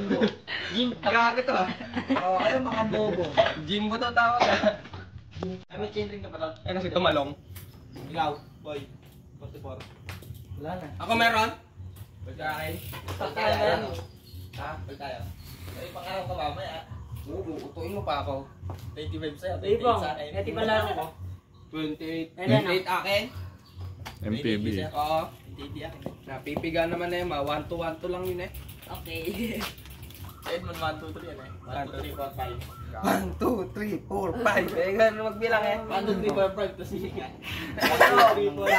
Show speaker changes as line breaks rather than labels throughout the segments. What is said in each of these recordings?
Gago to ah. Oo, ayun mga bobo.
Jimbo to tawag ah.
Ay, may chain ring ka pa doon.
Ay, kasi tumalong.
Ikaw, boy. 44. Wala na.
Ako meron? Ba't ka akin?
Pagkaya.
Ha? Ba't tayo? Ay, pangaraw ka mamaya. Oo, utuin mo pa ako. 25 sa'yo, 28
Ibang,
sa akin.
eti pala ako.
28.
Ayan,
28 akin.
MTB.
Oo. 28 akin. Napipiga naman na yun, 1 to 1 to lang yun eh.
Okay.
Sa Edmond, 1, 2, 3 yan eh. 1, 2, 3, 4, 5. 1, 2, 3, 4, 5. Eh, ganun magbilang eh. 1, 2, 3, 4, 5. Tapos hihinga. 1, 2, 3, 4,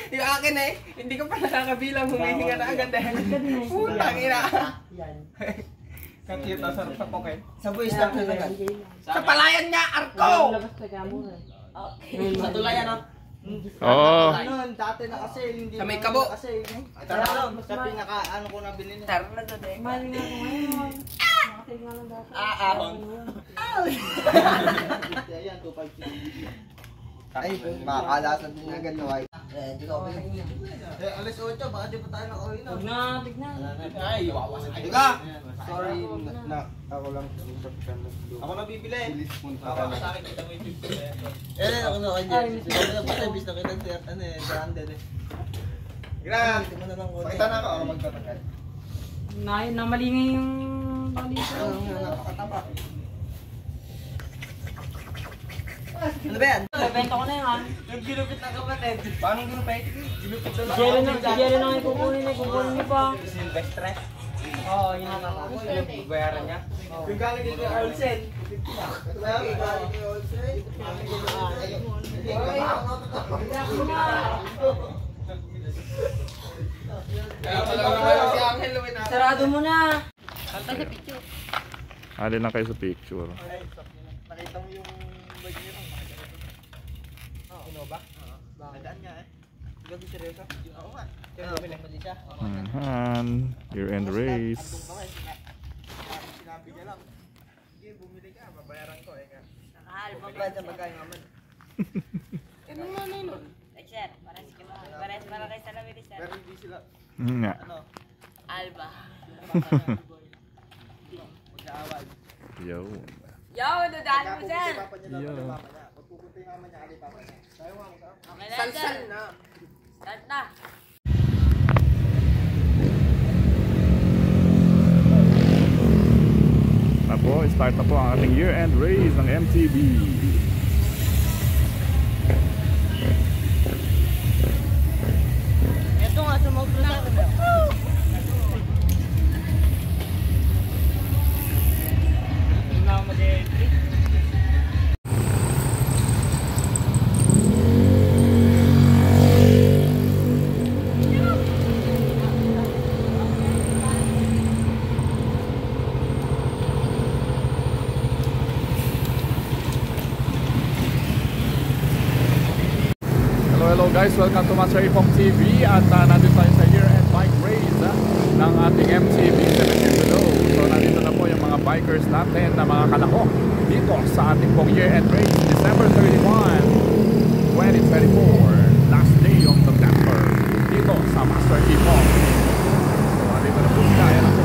5. Yung akin eh, hindi ko pa nakakabilang. Humihinga na agad eh. Putang ina. Kakita sa pocket.
Sa boys lang na agad.
Sa palayan niya, Arko!
Labas ka mo eh.
Sa tulayan no?
Oo.
Noon, dati na kasi, hindi
Sa may
na-
kabo.
Kasi, sa pinaka, ano ko nabili nila.
Tara na doon eh.
Mahal nga ako ngayon. Nakating nga lang dati.
Ahon.
Ayan, 256. Ay, makakalasan din agad na white. Hindi ka okay. Alas 8, baka di pa tayo nakauwi na.
Huwag na, tignan.
Ay, wawas.
Diga! Sorry, na ako lang. Ako na bibili.
Ako sa akin, kita mo yung 50 pesos.
Eh, ako na kanya. Basta bis na kita, ano eh, branded eh. Gran! Pakita na ako, ako magtatagal.
Namalingay yung balita.
Napakataba. Ano ba yan?
Benta ko na yun ha.
Yung ginupit ng kapatid.
Paano ginupit?
Ginupit doon.
Jelly na yung kukunin niyo pa.
Silvestre.
Oo, yun na ako.
Yung bayaran niya.
Yung galing dito yung Olsen. Galing kay Olsen.
Kaya pala naman si Angel Luwin na.
Sarado mo na.
Alin lang kayo sa picture.
Nakita mo yung bag niya lang.
Ano ba?
Nadaan niya eh. Gabi seryoso? Oo nga. Mali siya.
Year-end race.
Sinabi niya lang. Sige, bumili ka. Babayaran ko eh.
Nakahal mo.
Magbayad ang pagkain naman.
Ano nga na yun?
Sir, pares para kay Salamin sir.
Pero hindi sila,
Nga.
ano,
Alba.
mag-aaway.
Yo.
Yo, dudaan mo sir.
Papa niya dapat yung mama niya. Pagpupunta yung mama niya, alay papa niya. Tayo nga,
Okay na
Salsal
sir.
na.
Start na.
Na po, start na po ang ating year-end race ng MTB.
Ito nga, sumobro sa akin. Hindi na ako mag-entry.
Hello guys, welcome to Master Ipong TV at nandito tayo sa year-end bike race ng ating MTB 7 years ago. So nandito na po yung mga bikers natin na mga kalako dito sa ating pong year-end race December 31, 2024, last day of September dito sa Master Ipong. So nandito na po sila, yan ako.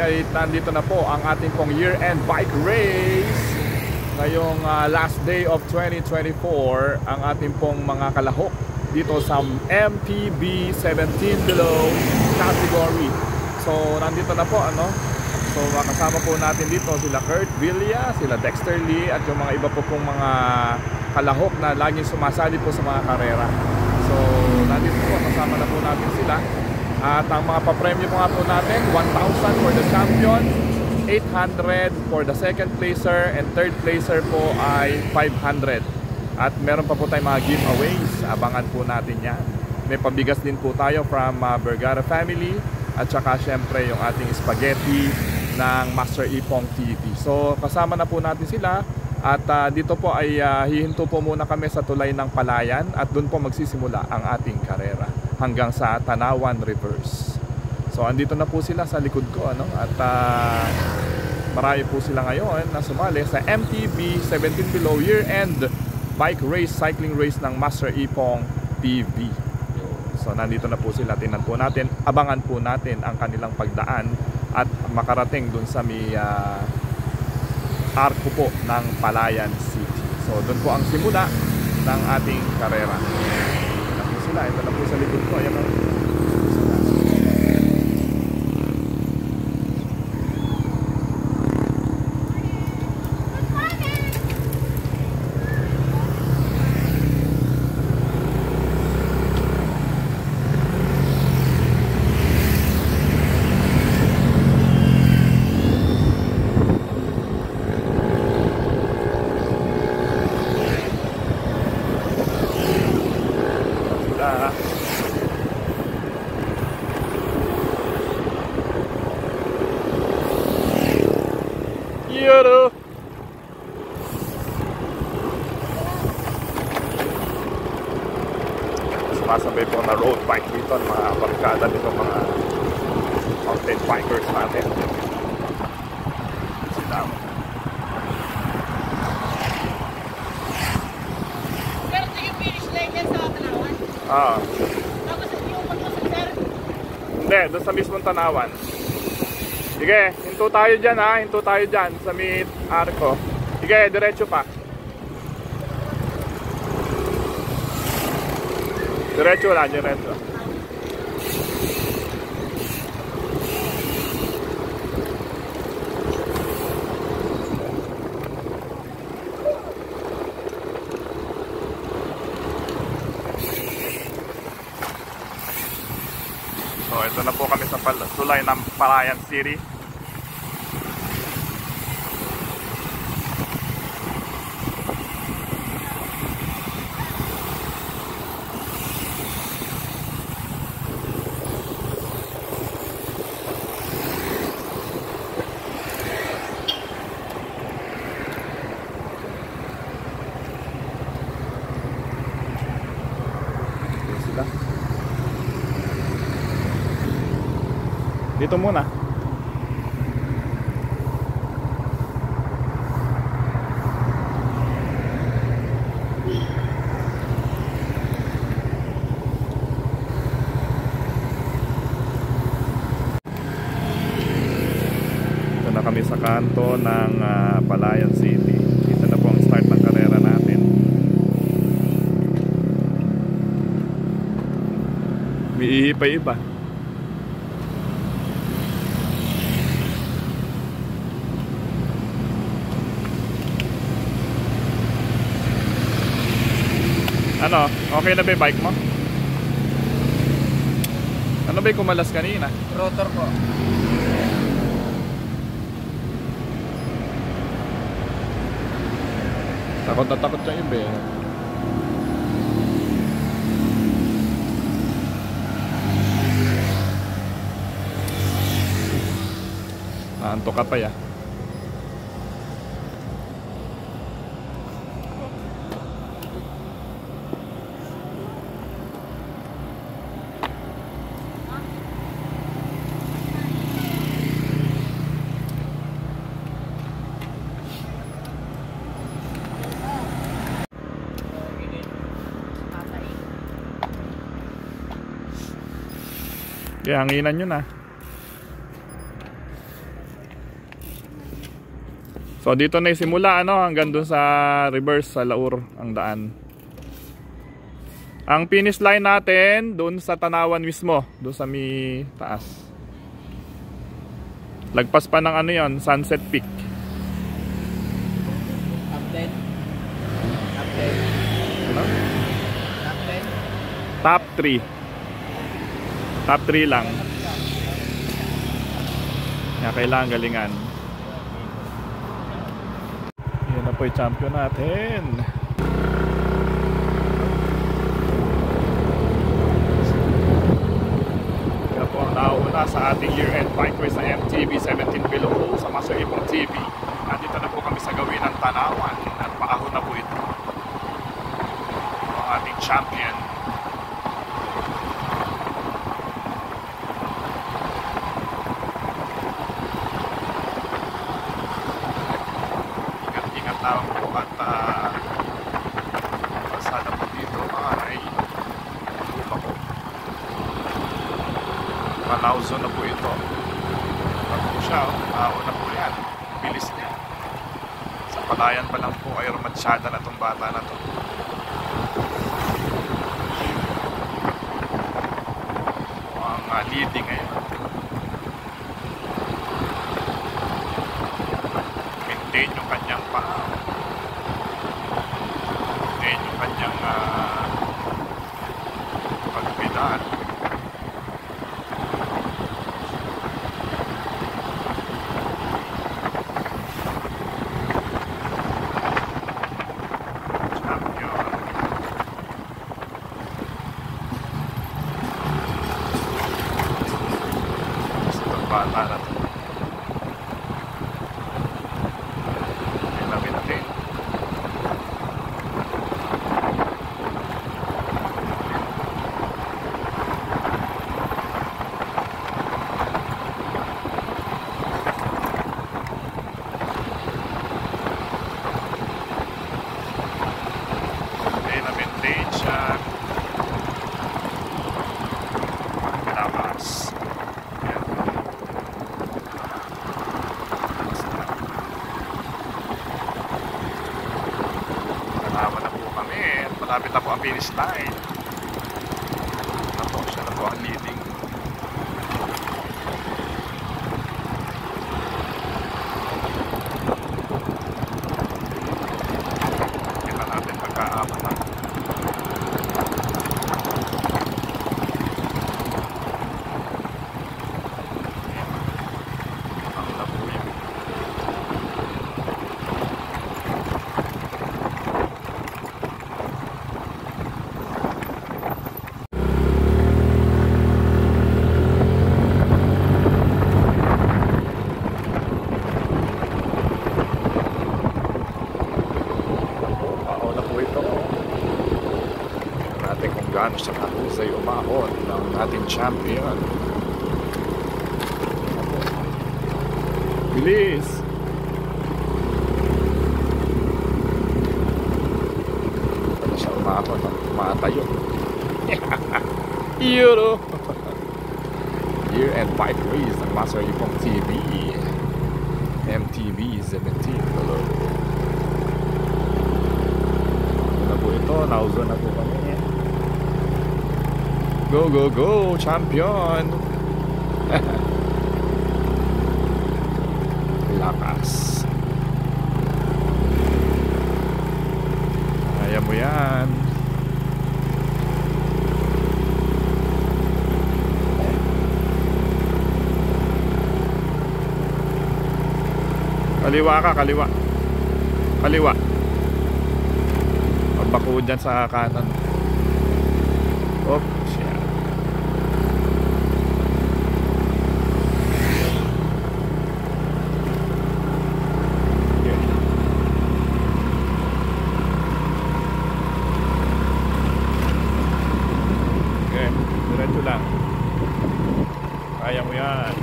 ay nandito na po ang ating pong year-end bike race. Ngayong last day of 2024, ang ating pong mga kalahok dito sa MTB 17 below category. So nandito na po so makasama po natin dito sila Kurt Villa, sila Dexter Lee at yung mga iba po pong mga kalahok na laging sumasali po sa mga karera. So nandito po, kasama na po natin sila. At ang mga papremyo po nga po natin, 1,000 for the champion, 800 for the second placer, and third placer po ay 500. At meron pa po tayong mga giveaways, abangan po natin yan. May pabigas din po tayo from Vergara family, at saka syempre yung ating spaghetti ng Master Ipong TV. So kasama na po natin sila. At dito po ay hihinto po muna kami sa tulay ng Palayan, at doon po magsisimula ang ating karera hanggang sa Tanawan Reverse. So andito na po sila sa likod ko, at marami po sila ngayon na sumali sa MTB 17 below year-end bike race, cycling race ng Master Ipong TV. So nandito na po sila, tingnan po natin, abangan po natin ang kanilang pagdaan at makarating dun sa may arko po ng Palayan City. So doon po ang simula ng ating karera. Ito po sila, ito na po sa likod ko. Ayan po. Sumasabay po na road bike dito, mga barkada dito, mga mountain bikers natin. Sila.
Pero do you finish like yan sa Tanawan? Tapos yung pag-usap, sir?
Hindi, doon sa mismong Tanawan. Sige, hinto tayo dyan hinto tayo dyan sa may arko. Sige, diretso pa. Diretso lang, diretso. So, ito na po kami sa tulay ng Palayan City. Dito muna. Ito na kami sa kanto ng Palayan City. Ito na po ang start ng karera natin. May iipa-iba. Ano? Okay na ba yung bike mo? Ano ba yung kumalas kanina?
Rotor po.
Takot na takot siya iba eh. Naantok ka pa ya. Kaya hanginan nyo na. So dito na simula ano, hanggang dun sa reverse sa Laur ang daan. Ang finish line natin dun sa Tanawan mismo, dun sa mi taas. Lagpas pa ng ano yon, Sunset Peak.
Update.
Ano? Top 3. Top 3 lang. Kaya kailangan galingan. Yan na po yung champion natin. Yan po ang nauna sa ating year-end bike race na MTB 17 Below sa Master Ipong TV. Nandito na po kami sa gawin ng Tanawan at paahon na po ito. Ang ating champion. Tawag po at pasada po dito ay lupa ko. Malauzo na po ito. Pag po siya, na po yan. Bilis niya. Sa palayan pa lang po ay romansyada na itong bata na to. Ang leading ngayon. Maintain yung kanyang maintain yung kanyang pagpidaan. Champion. Sa bata na to. Malapit na po ang finish line. Siya na po ang leading. Kita natin pagkaabot na. Ang labuyo. Gaano siya kahusay umahon ng ating champion. Bilis! Gaano siya umahon ng matayo. Euro! Year-end bike race ng Master Ipong TV. MTB 17 Below. Ito na po ito. Nauzo na po kami. Go, go, go, champion! Lakas. Kaya mo yan. Kaliwa ka, kaliwa. Kaliwa. Pagbako dyan sa kanan. Oops. Diretso lang. Kaya mo yan.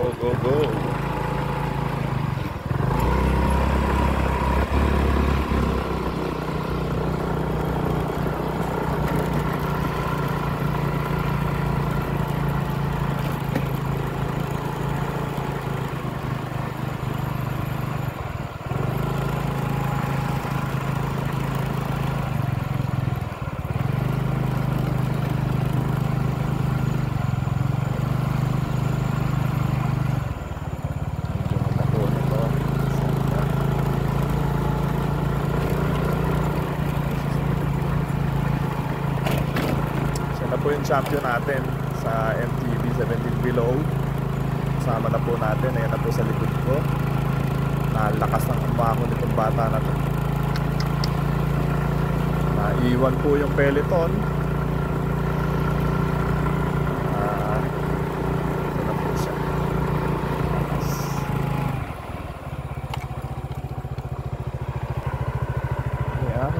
Go, go, go. Po yung champion natin sa MTB 17 below. Kasama na po natin. Ayan na po sa likod ko. Nalakas ng umako nitong bata na to. Naiwan po yung peloton. Ito na po siya. Ayan.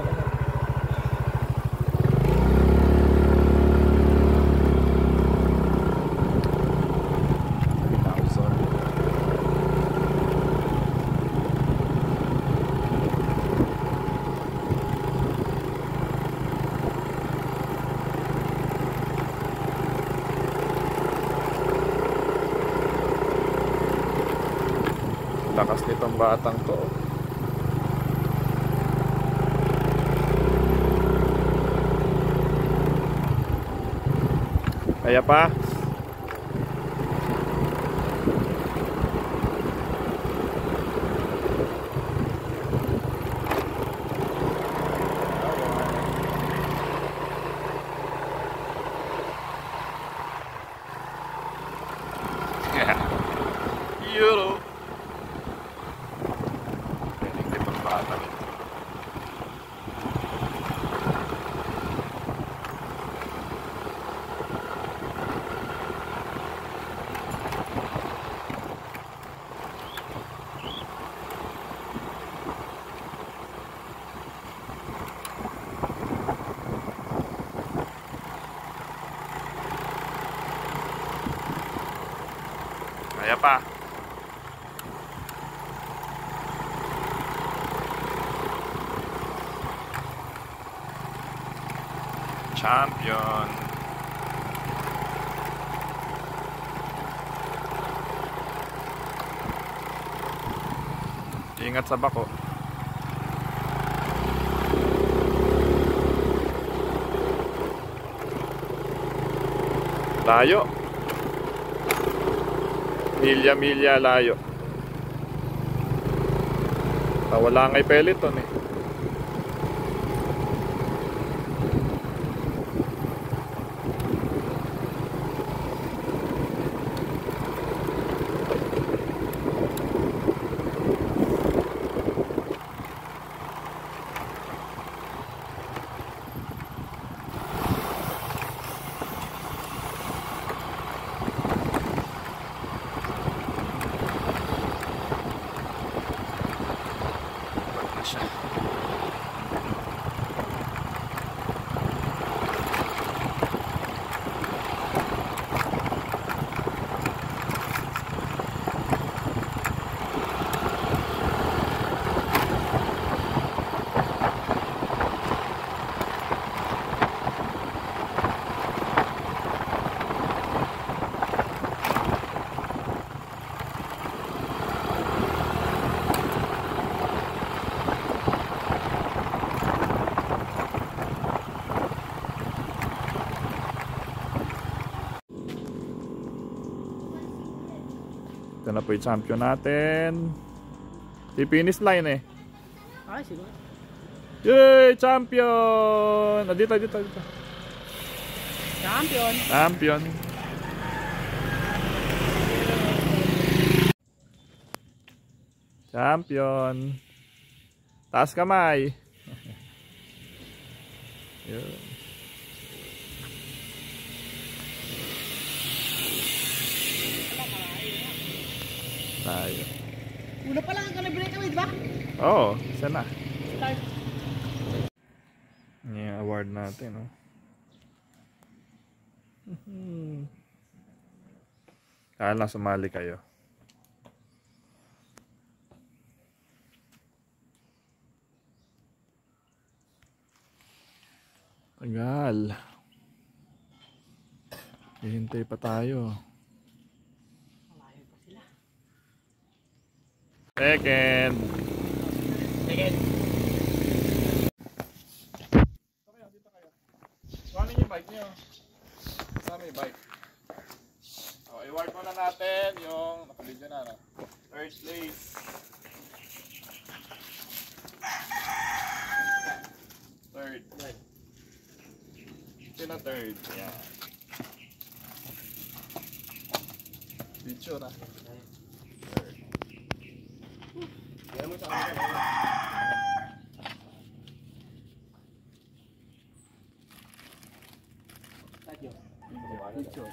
Lakas nitong batang to. Kaya pa. Euro. Kaya pa. Champion. Ingat sa bako. Layo. Milya-milya layo. Wala ngay peloton eh. Ito na po yung champion natin. Di finish line eh.
Ay, siguro.
Yay! Champion! Dito.
Champion.
Champion. Champion. Taas kamay. Yun. Tayo.
Una pa lang ang break away, di ba?
Oo, isa na.
Start.
Yung award natin, no? Kaya lang sumali kayo. Tagal. Hihintay pa tayo. Second. Kuhanin yung bike niyo. Kasama yung bike. O, i-ward muna natin yung nakabidyo na, no? Third place. Third. Sino third? Yan. Picture na. Third.
Yan mo sa kanila.
Picture.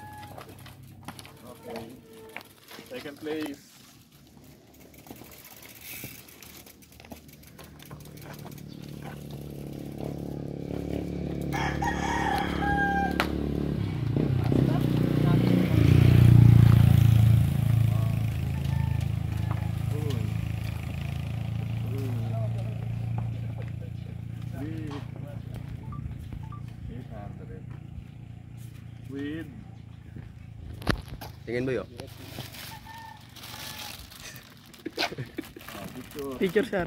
Okay. Second place. With
Tingin mo yun.
Picture, sir.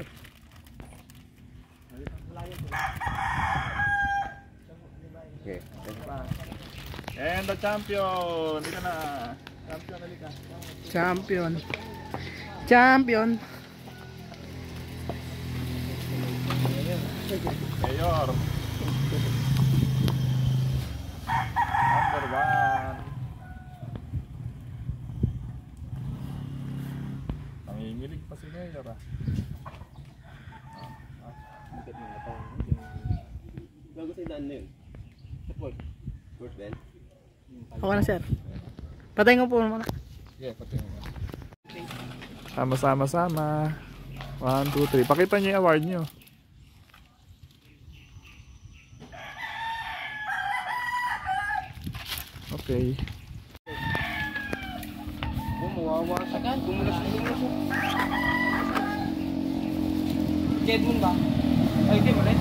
Okay.
and the champion. Dito na. Champion, halika.
Champion. Champion.
Mayor. Number 1. Nangingilig pa si Mayor ah.
Bago sa daan na yun. Support. Support Ben.
Okay na, sir. Patayin ko po muna.
Yeah, pati mo. Sama-sama. 1, 2, 3. Pakita niyo yung award niyo. Okay.
Mawawasakan. Dumulas. Edmund ba? Ay, di ba rin?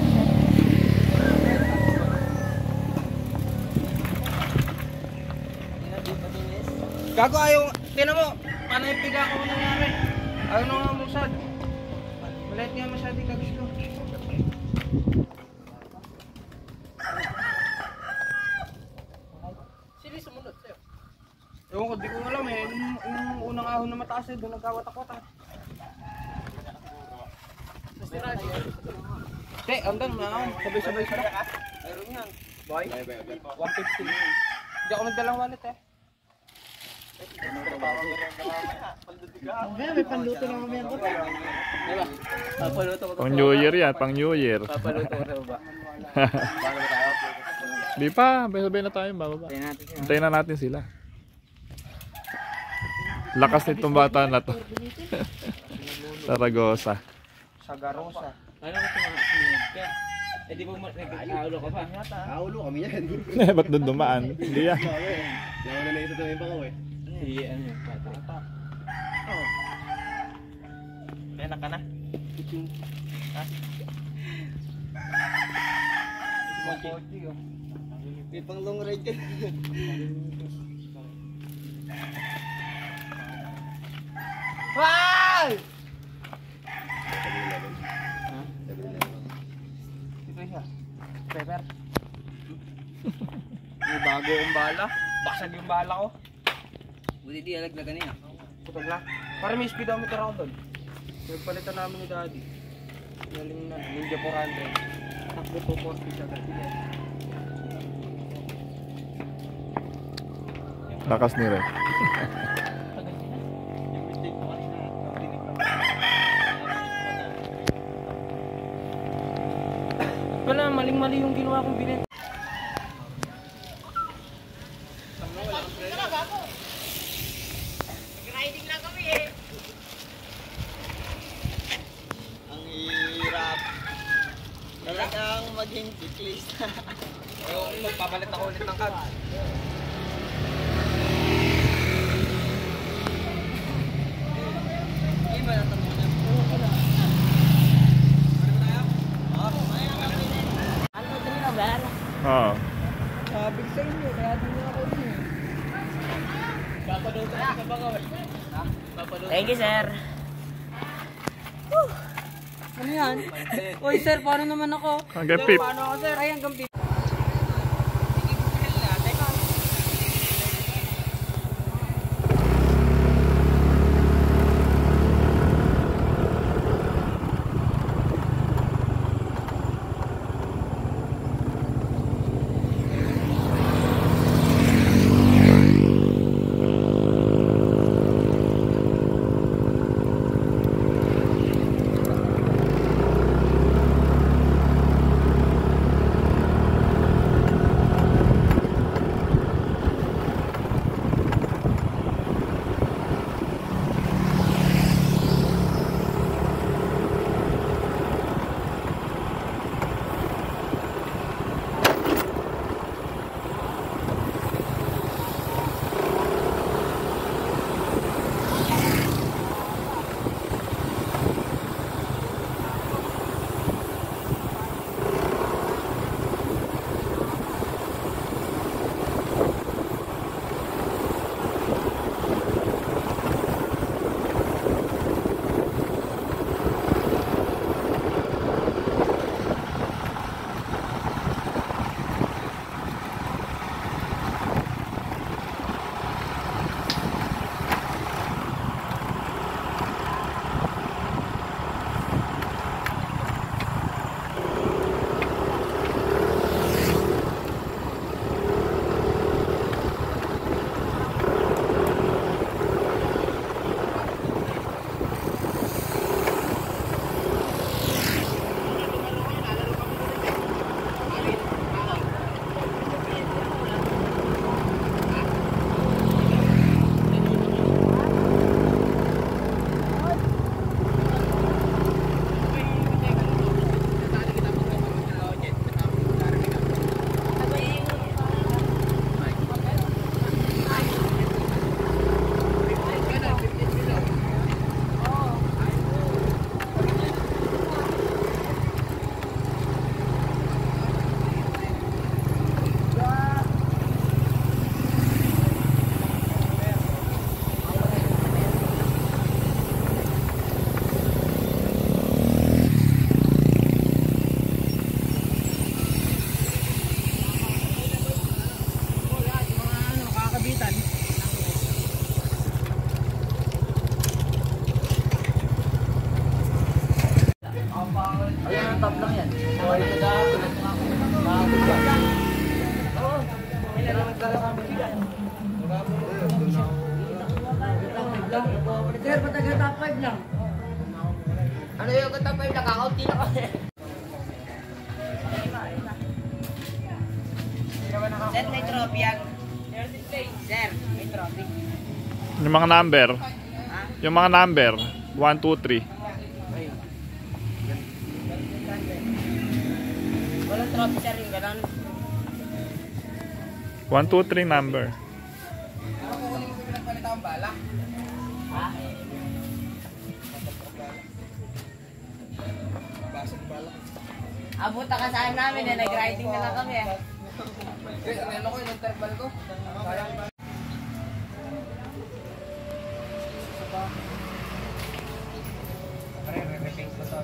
Gago ayaw. Tinan mo. Paano yung piga ko nangyari? Ayaw na nga musad. Malit nga masyado yung kagusto. Sili sumunod sa'yo. Ewan ko, di ko alam eh. Yung unang ahon na mataas eh, doon nagkawatak-watak. Te, andan na ako. Sabay-sabay sila. Meron yan. Boy? 150. Hindi ako nagdalang wallet eh.
May panluto na kami ang kape.
Diba? Papaluto ko.
Pang New Year yan, pang New Year.
Papaluto ko ba?
Di pa, sabay na tayo bababa. Hintayin na natin sila. Lakas nitong bata na to. Saragosa.
Sagarosa. Ano ko sumunod ka? Eh di ba nagkakaulo ka pa?
Kaulo kami yan.
Ba't doon dumaan? Hindi yan.
Hindi ako na naitutuloy pa ko eh.
Si ano yung bata? Oo. Enak ka na? Ha? Mochi oh.
May pang long ride ka.
Wow! Ito siya. Pepper. May bago kong bala. Basag yung bala ko. Buti di alaglagan niya. Putol na. Para may speedometer ako doon. Nagpalitan namin ni Daddy. Galing na. Ninja 400. Takbo 240 siya dati.
Lakas ni Red.
Wala, maling-mali yung ginawa kong bilhin.
Riding lang kami eh.
Ang hirap. Talagang maging cyclista.
Ayoko, magpapalit ako ulit ng cab.
Hindi ba natamunan?
Ano dali na ba?
Ah.
Thank you, sir. Ano yan? Uy, sir, paano naman ako?
Hanggang pip.
Paano ako, sir? Ay, hanggang pip.
Sir, patagal top 5 lang.
Ano yung top 5 lang? Kakaunti na kasi. Sir, may trophy yan. Sir, may trophy.
Yung mga number. Yung mga number. 1, 2, 3.
Walang trophy, sir, yung gano'n.
1, 2, 3 number.
Abot ka saan namin eh, nag-riding na lang kami eh.
Ano ko yung terbal ko? Re-repaint ko to.